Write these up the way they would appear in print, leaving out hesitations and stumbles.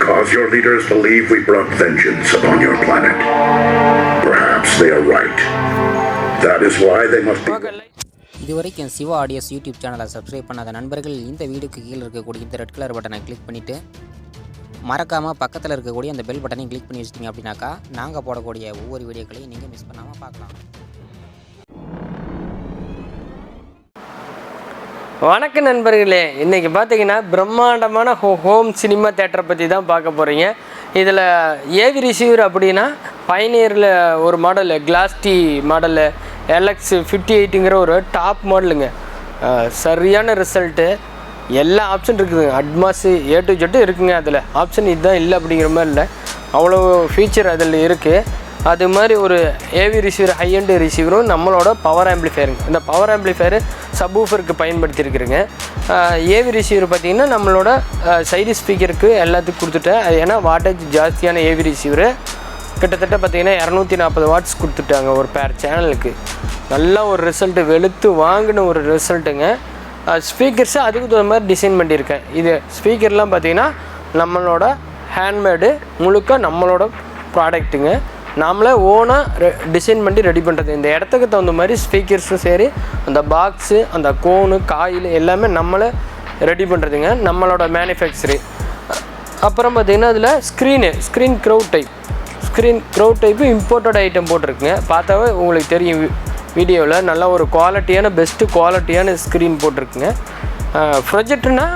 because your leaders believe we brought vengeance upon your planet. Perhaps they are right. That is why they must be... இதுவரைக்கும் Siva audios YouTube சேனலை subscribe பண்ணாத நண்பர்கள் இந்த வீடியோக்கு கீழே இருக்கக்கூடிய இந்த ரெட் கலர் பட்டனை கிளிக் பண்ணிவிட்டு மறக்காமல் பக்கத்தில் இருக்கக்கூடிய அந்த பெல் பட்டனையும் கிளிக் பண்ணி வச்சிட்டிங்க அப்படின்னாக்கா நாங்கள் போடக்கூடிய ஒவ்வொரு வீடியோக்களையும் நீங்கள் மிஸ் பண்ணாமல் பார்க்கலாம். வணக்கம் நண்பர்களே, இன்றைக்கி பார்த்தீங்கன்னா பிரம்மாண்டமான ஹோம் சினிமா தேட்டரை பற்றி தான் பார்க்க போகிறீங்க. இதில் ஏவி ரிசீவர் அப்படின்னா பைனியரில் ஒரு மாடலு, கிளாஸ் டி மாடலு LX58ங்கிற ஒரு டாப் மாடலுங்க. சரியான ரிசல்ட்டு, எல்லா ஆப்ஷன் இருக்குதுங்க. அட்மாஸு A to Z இருக்குங்க. அதில் ஆப்ஷன் இதுதான் இல்லை அப்படிங்கிற மாதிரி இல்லை, அவ்வளோ ஃபீச்சர் அதில் இருக்குது. அது மாதிரி ஒரு ஏவி ரிசீவர், ஹை எண்ட் ரிசீவரும் நம்மளோட பவர் ஆம்பிளிஃபயருங்க. இந்த பவர் ஆம்பிளிஃபயரு சப்வூஃபருக்கு பயன்படுத்தியிருக்குறேங்க. ஏவி ரிசீவர் பார்த்திங்கன்னா நம்மளோட சைடு ஸ்பீக்கருக்கு எல்லாத்துக்கும் கொடுத்துட்டேன். அது ஏன்னா வாட்டேஜ் ஜாஸ்தியான ஏவி ரிசீவரு கிட்டத்தட்ட பார்த்திங்கன்னா 240 வாட்ஸ் கொடுத்துட்டாங்க ஒரு பேர் சேனலுக்கு. நல்லா ஒரு ரிசல்ட்டு, வெளுத்து வாங்கின ஒரு ரிசல்ட்டுங்க. ஸ்பீக்கர்ஸு அதுக்கு தகுந்த மாதிரி டிசைன் பண்ணியிருக்கேன். இது ஸ்பீக்கர்லாம் பார்த்திங்கன்னா நம்மளோட ஹேண்ட்மேடு, முழுக்க நம்மளோட ப்ராடக்ட்டுங்க. நாமளே ஓனாக டிசைன் பண்ணி ரெடி பண்ணுறது. இந்த இடத்துக்கு தகுந்த மாதிரி ஸ்பீக்கர்ஸும் சரி, அந்த பாக்ஸு, அந்த கோனு, காயில் எல்லாமே நம்மளே ரெடி பண்ணுறதுங்க, நம்மளோட மேனுஃபேக்சரு. அப்புறம் பார்த்திங்கன்னா அதில் ஸ்க்ரீன் க்ரௌட் டைப்பு இம்போர்ட்டட் ஐட்டம் போட்டிருக்குங்க. பார்த்தாவே உங்களுக்கு தெரியும் வீடியோவில். நல்ல ஒரு குவாலிட்டியான, பெஸ்ட்டு குவாலிட்டியான ஸ்க்ரீன் போட்டிருக்குங்க. ப்ரொஜெக்ட்னா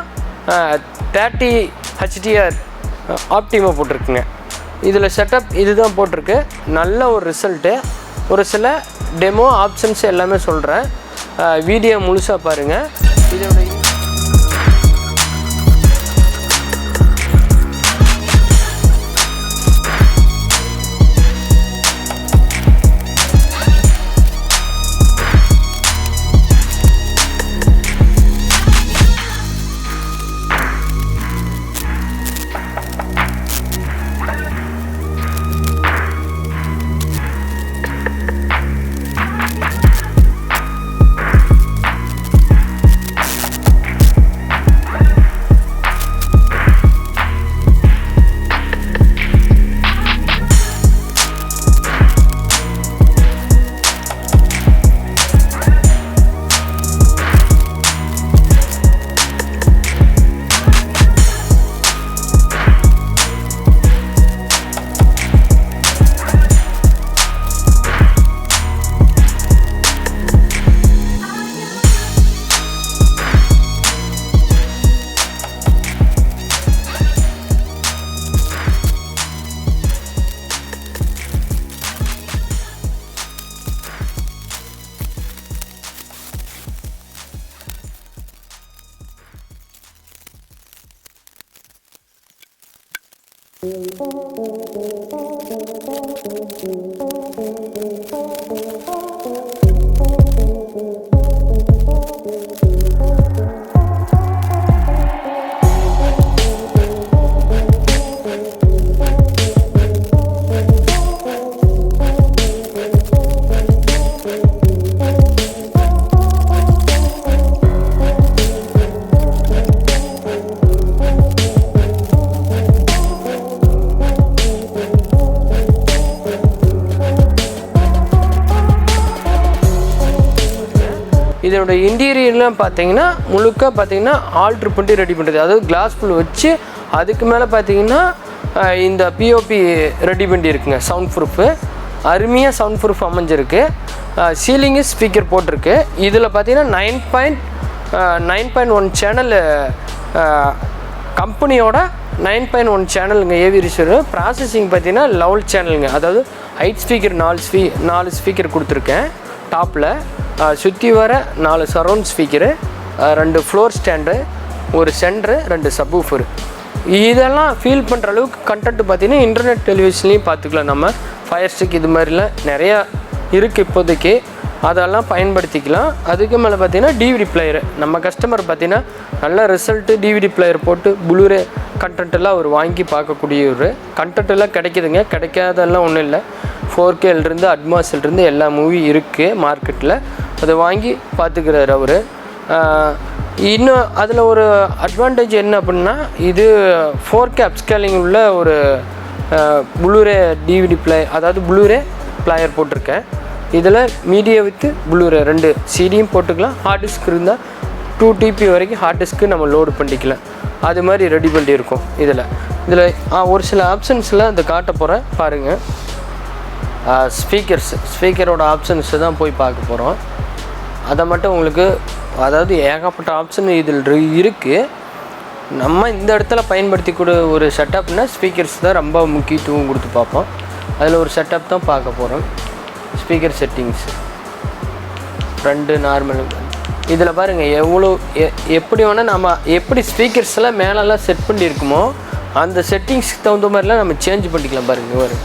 30 HDR ஆப்டிமா போட்டிருக்குங்க. இதில் செட்டப் இது தான் போட்டிருக்கு. நல்ல ஒரு ரிசல்ட்டு. ஒரு சில டெமோ ஆப்ஷன்ஸ் எல்லாமே சொல்கிறேன், வீடியோ முழுசாக பாருங்கள். இதோட இதோட இன்டீரியர்லாம் பார்த்தீங்கன்னா முழுக்க பார்த்தீங்கன்னா ஆல்ட்ரு பண்ணி ரெடி பண்ணுறது. அதாவது கிளாஸ் ஃபுல் வச்சு அதுக்கு மேலே பார்த்தீங்கன்னா இந்த பிஓபி ரெடி பண்ணி இருக்குங்க. சவுண்ட் ப்ரூஃபு அருமையாக சவுண்ட் ப்ரூஃப் அமைஞ்சிருக்கு. சீலிங்கு ஸ்பீக்கர் போட்டிருக்கு. இதில் பார்த்தீங்கன்னா 9.1 சேனல், கம்பெனியோட 9.1 சேனலுங்க ஏவி ரிசீவர். ப்ராசஸிங் பார்த்தீங்கன்னா 11 சேனலுங்க. அதாவது 8 ஸ்பீக்கர், 4 ஸ்பீக்கர் கொடுத்துருக்கேன் டாப்பில். சுற்றி வர 4 சரௌண்ட் ஸ்பீக்கரு, 2 ஃப்ளோர் ஸ்டாண்டு, ஒரு சென்ட்ரு, 2 சப்வூஃபரு. இதெல்லாம் ஃபீல் பண்ணுற அளவுக்கு கண்டென்ட் பார்த்திங்கன்னா இன்டர்நெட் டெலிவிஷன்லேயும் பார்த்துக்கலாம். நம்ம ஃபயர் ஸ்டிக் இது மாதிரிலாம் நிறையா இருக்குது இப்போதைக்கு, அதெல்லாம் பயன்படுத்திக்கலாம். அதுக்கு மேலே பார்த்திங்கன்னா டிவிடி பிளேயரு. நம்ம கஸ்டமர் பார்த்திங்கன்னா நல்ல ரிசல்ட்டு டிவிடி பிளேயர் போட்டு ப்ளூரே கண்டென்ட்டெல்லாம் அவர் வாங்கி பார்க்கக்கூடிய ஒரு கண்டென்ட்டெல்லாம் கிடைக்குதுங்க. கிடைக்காதெல்லாம் ஒன்றும் இல்லை. 4Kலேருந்து அட்மாஸ்லேருந்து எல்லா மூவி இருக்குது மார்க்கெட்டில். அதை வாங்கி பார்த்துக்கிறாரு அவர். இன்னும் அதில் ஒரு அட்வான்டேஜ் என்ன அப்படின்னா இது 4K அப்ஸ்கேலிங் உள்ள ஒரு ப்ளூரே டிவிடி அதாவது ப்ளூரே பிளேயர் போட்டிருக்கேன். இதில் மீடியா வித் ப்ளூரே 2 சிடியும் போட்டுக்கலாம். ஹார்ட் டிஸ்க் இருந்தால் 2 TB வரைக்கும் ஹார்ட் டிஸ்க்கு நம்ம லோடு பண்ணிக்கலாம். அது மாதிரி ரெடி பண்ணியிருக்கோம். இதில் ஒரு சில ஆப்ஷன்ஸில் அந்த காட்ட போகிறேன் பாருங்கள். ஸ்பீக்கரோட ஆப்ஷன்ஸை தான் போய் பார்க்க போகிறோம். அதை மட்டும் உங்களுக்கு அதாவது ஏகப்பட்ட ஆப்ஷன் இதில் இருக்குது. நம்ம இந்த இடத்துல பயன்படுத்திக்கூட ஒரு செட்டப்னா ஸ்பீக்கர்ஸ் தான் ரொம்ப முக்கியத்துவம் கொடுத்து பார்ப்போம். அதில் ஒரு செட்டப் தான் பார்க்க போகிறோம். Speaker settings front normal. இதில் பாருங்கள் எவ்வளோ எப்படி வேணால் நம்ம எப்படி ஸ்பீக்கர்ஸ்லாம் மேலெல்லாம் செட் பண்ணியிருக்குமோ அந்த செட்டிங்ஸ்க்கு தகுந்த மாதிரிலாம் நம்ம சேஞ்ச் பண்ணிக்கலாம். பாருங்கள் வரும்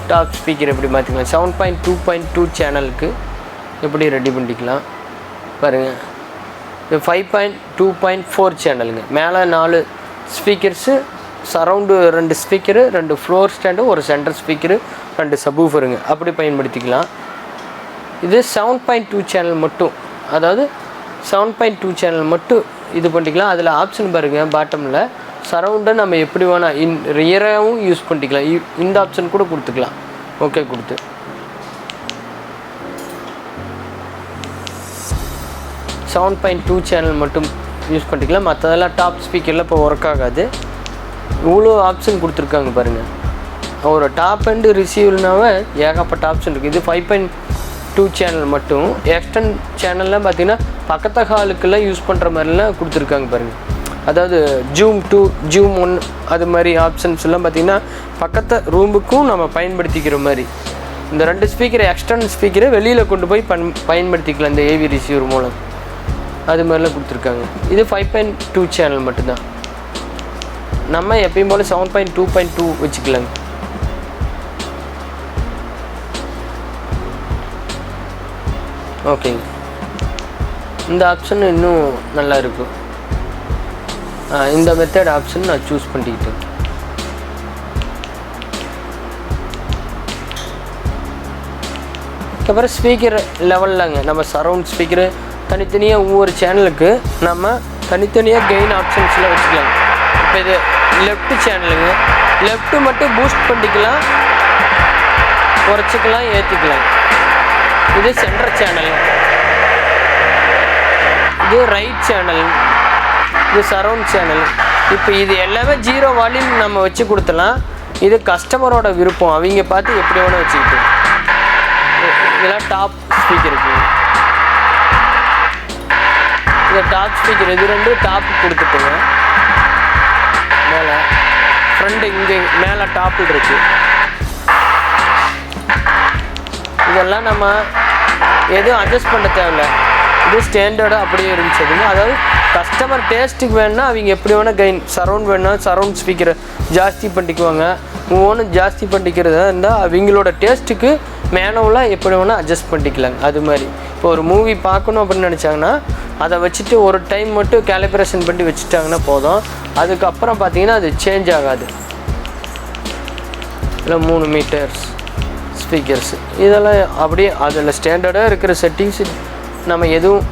டாப் ஸ்பீக்கர் எப்படி மாற்றிக்கலாம். 7.2.2 சேனலுக்கு எப்படி ரெடி பண்ணிக்கலாம் பாருங்கள். இது 5.2.4 சேனலுங்க. மேலே 4 speakers, surround 2 speaker, 2 floor stand, ஒரு சென்டர் ஸ்பீக்கரு, 2 சப்வூஃபருங்க. அப்படி பயன்படுத்திக்கலாம். இது 7.2 சேனல் மட்டும், அதாவது 7.2 சேனல் மட்டும் இது பண்ணிக்கலாம். அதில் ஆப்ஷன் பாருங்கள் பாட்டமில் சரவுண்டை நம்ம எப்படி வேணால் ரியராகவும் யூஸ் பண்ணிக்கலாம். இந்த ஆப்ஷன் கூட கொடுத்துக்கலாம். ஓகே கொடுத்து 7.2 சேனல் மட்டும் யூஸ் பண்ணிக்கலாம். மற்றதெல்லாம் டாப் ஸ்பீக்கரில் இப்போ ஒர்க் ஆகாது. இவ்வளோ ஆப்ஷன் கொடுத்துருக்காங்க பாருங்கள். ஒரு டாப் அண்டு ரிசீவ்னாவே ஏகப்பட்ட ஆப்ஷன் இருக்குது. இது 5.2 சேனல் மட்டும். எக்ஸ்டன் சேனல்லாம் பார்த்திங்கன்னா பக்கத்து ஹாலுக்கெல்லாம் யூஸ் பண்ணுற மாதிரிலாம் கொடுத்துருக்காங்க பாருங்கள். அதாவது ஜூம் 2 ஜூம் 1 அது மாதிரி ஆப்ஷன்ஸ் எல்லாம் பார்த்திங்கன்னா பக்கத்து ரூமுக்கும் நம்ம பயன்படுத்திக்கிற மாதிரி. இந்த 2 ஸ்பீக்கரை எக்ஸ்டர்னல் ஸ்பீக்கரை வெளியில் கொண்டு போய் பயன்படுத்திக்கலாம் இந்த ஏவி ரிசீவர் மூலம். அது மாதிரிலாம் கொடுத்துருக்காங்க. இது 5.2 சேனல் மட்டும்தான். நம்ம எப்பயும் போல் 7.2.2 வச்சுக்கலாங்க. ஓகேங்க. இந்த ஆப்ஷன் இன்னும் நல்லா இருக்கும். இந்த மெத்தட் ஆப்ஷன் நான் சூஸ் பண்ணிக்கிட்டேன். அப்புறம் ஸ்பீக்கர் லெவல்லங்க நம்ம சரவுண்ட் ஸ்பீக்கரு தனித்தனியாக ஒவ்வொரு சேனலுக்கு நம்ம தனித்தனியாக கெயின் ஆப்ஷன்ஸில் வச்சுக்கலாம். இப்போ இது லெஃப்ட் சேனலுங்க. லெஃப்ட்டு மட்டும் பூஸ்ட் பண்ணிக்கலாம், குறைச்சிக்கலாம், ஏற்றிக்கலாம். இது சென்டர் சேனல். இது ரைட் சேனல். இது சரவுண்ட் சேனல். இப்போ இது எல்லாமே 0 வால்யூம் நம்ம வச்சு கொடுத்தலாம். இது கஸ்டமரோட விருப்பம், அவங்க பார்த்து எப்படி வேணால் வச்சுக்கிட்டு. இதெல்லாம் டாப் ஸ்பீக்கருக்கு. இது டாப் ஸ்பீக்கர். இது 2 டாப் கொடுத்துட்டுங்க. மேலே ஃப்ரண்ட் இங்கே மேலே டாப்பில் இருக்குது. இதெல்லாம் நம்ம எதுவும் அட்ஜஸ்ட் பண்ண தேவையில்லை. இது ஸ்டாண்டர்டாக அப்படியே இருந்துச்சுங்க. அதாவது கஸ்டமர் டேஸ்ட்டுக்கு வேணுன்னா அவங்க எப்படி வேணால் கெயின் சரவுண்ட் வேணுன்னா சரவுண்ட் ஸ்பீக்கரை ஜாஸ்தி பண்ணிக்குவாங்க. ஒவ்வொன்றும் ஜாஸ்தி பண்ணிக்கிறதா இருந்தால் அவங்களோட டேஸ்ட்டுக்கு மேனுவலாக எப்படி வேணால் அட்ஜஸ்ட் பண்ணிக்கலாங்க. அது மாதிரி இப்போ ஒரு மூவி பார்க்கணும் அப்படின்னு நினச்சாங்கன்னா அதை வச்சுட்டு ஒரு டைம் மட்டும் கேலிப்ரேஷன் பண்ணி வச்சுட்டாங்கன்னா போதும். அதுக்கப்புறம் பார்த்தீங்கன்னா அது சேஞ்ச் ஆகாது. இல்லை 3 மீட்டர்ஸ் ஸ்பீக்கர்ஸ் இதெல்லாம் அப்படியே அதில் ஸ்டாண்டர்டாக இருக்கிற செட்டிங்ஸ் நம்ம எதுவும்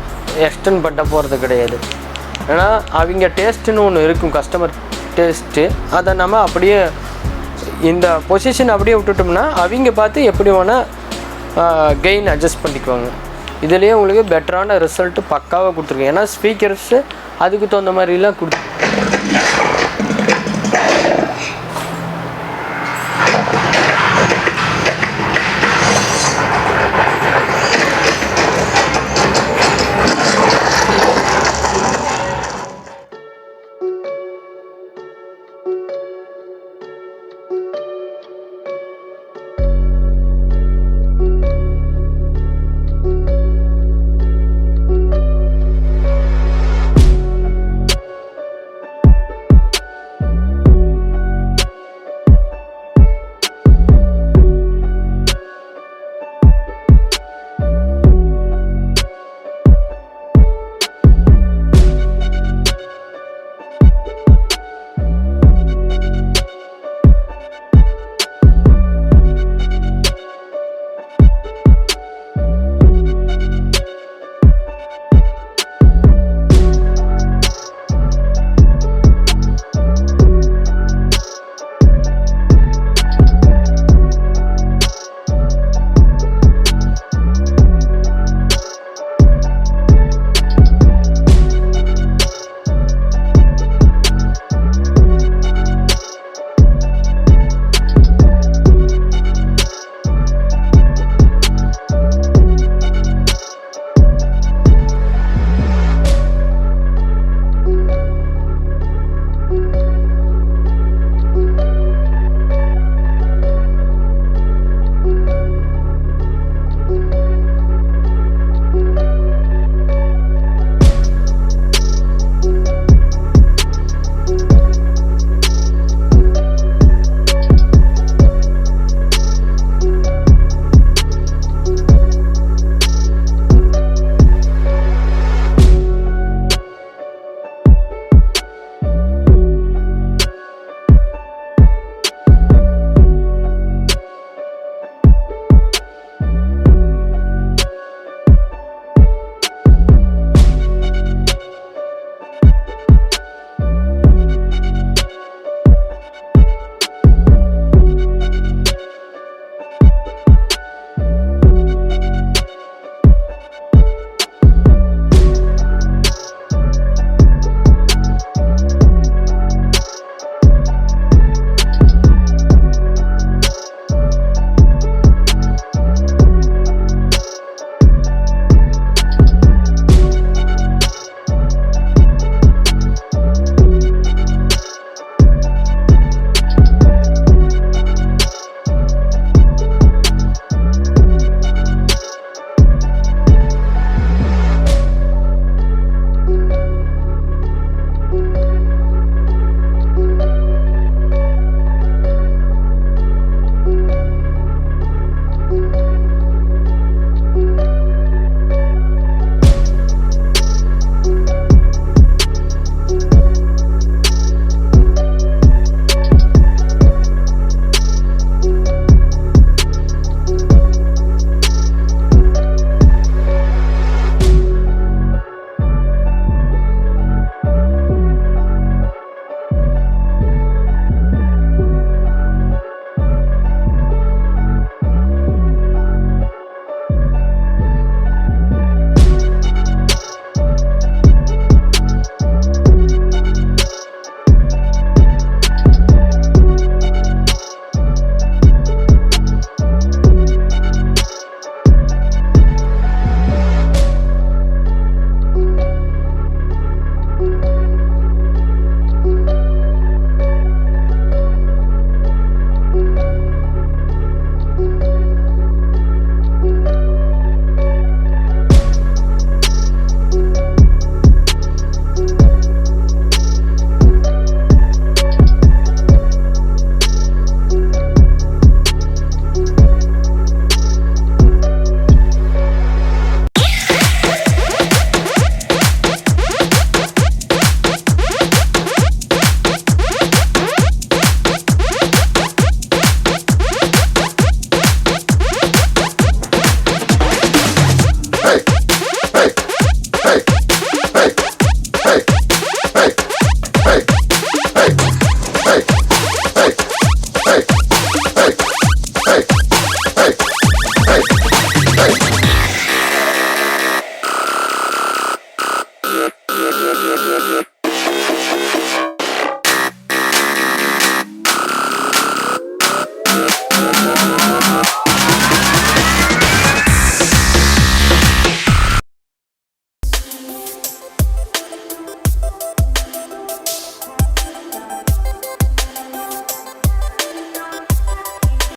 எக்ஸ்டெண்ட் பண்ண போகிறது கிடையாது. ஏன்னா அவங்க டேஸ்ட்டுன்னு ஒன்று இருக்கும், கஸ்டமர் டேஸ்ட்டு. அதை நம்ம அப்படியே இந்த பொசிஷன் அப்படியே விட்டுட்டோம்னா அவங்க பார்த்து எப்படி வேணால் கெயின் அட்ஜஸ்ட் பண்ணிக்குவாங்க. இதுலேயே உங்களுக்கு பெட்டரான ரிசல்ட்டு பக்காவாக கொடுத்துருக்கேன். ஏன்னா ஸ்பீக்கர்ஸு அதுக்கு தகுந்த மாதிரிலாம்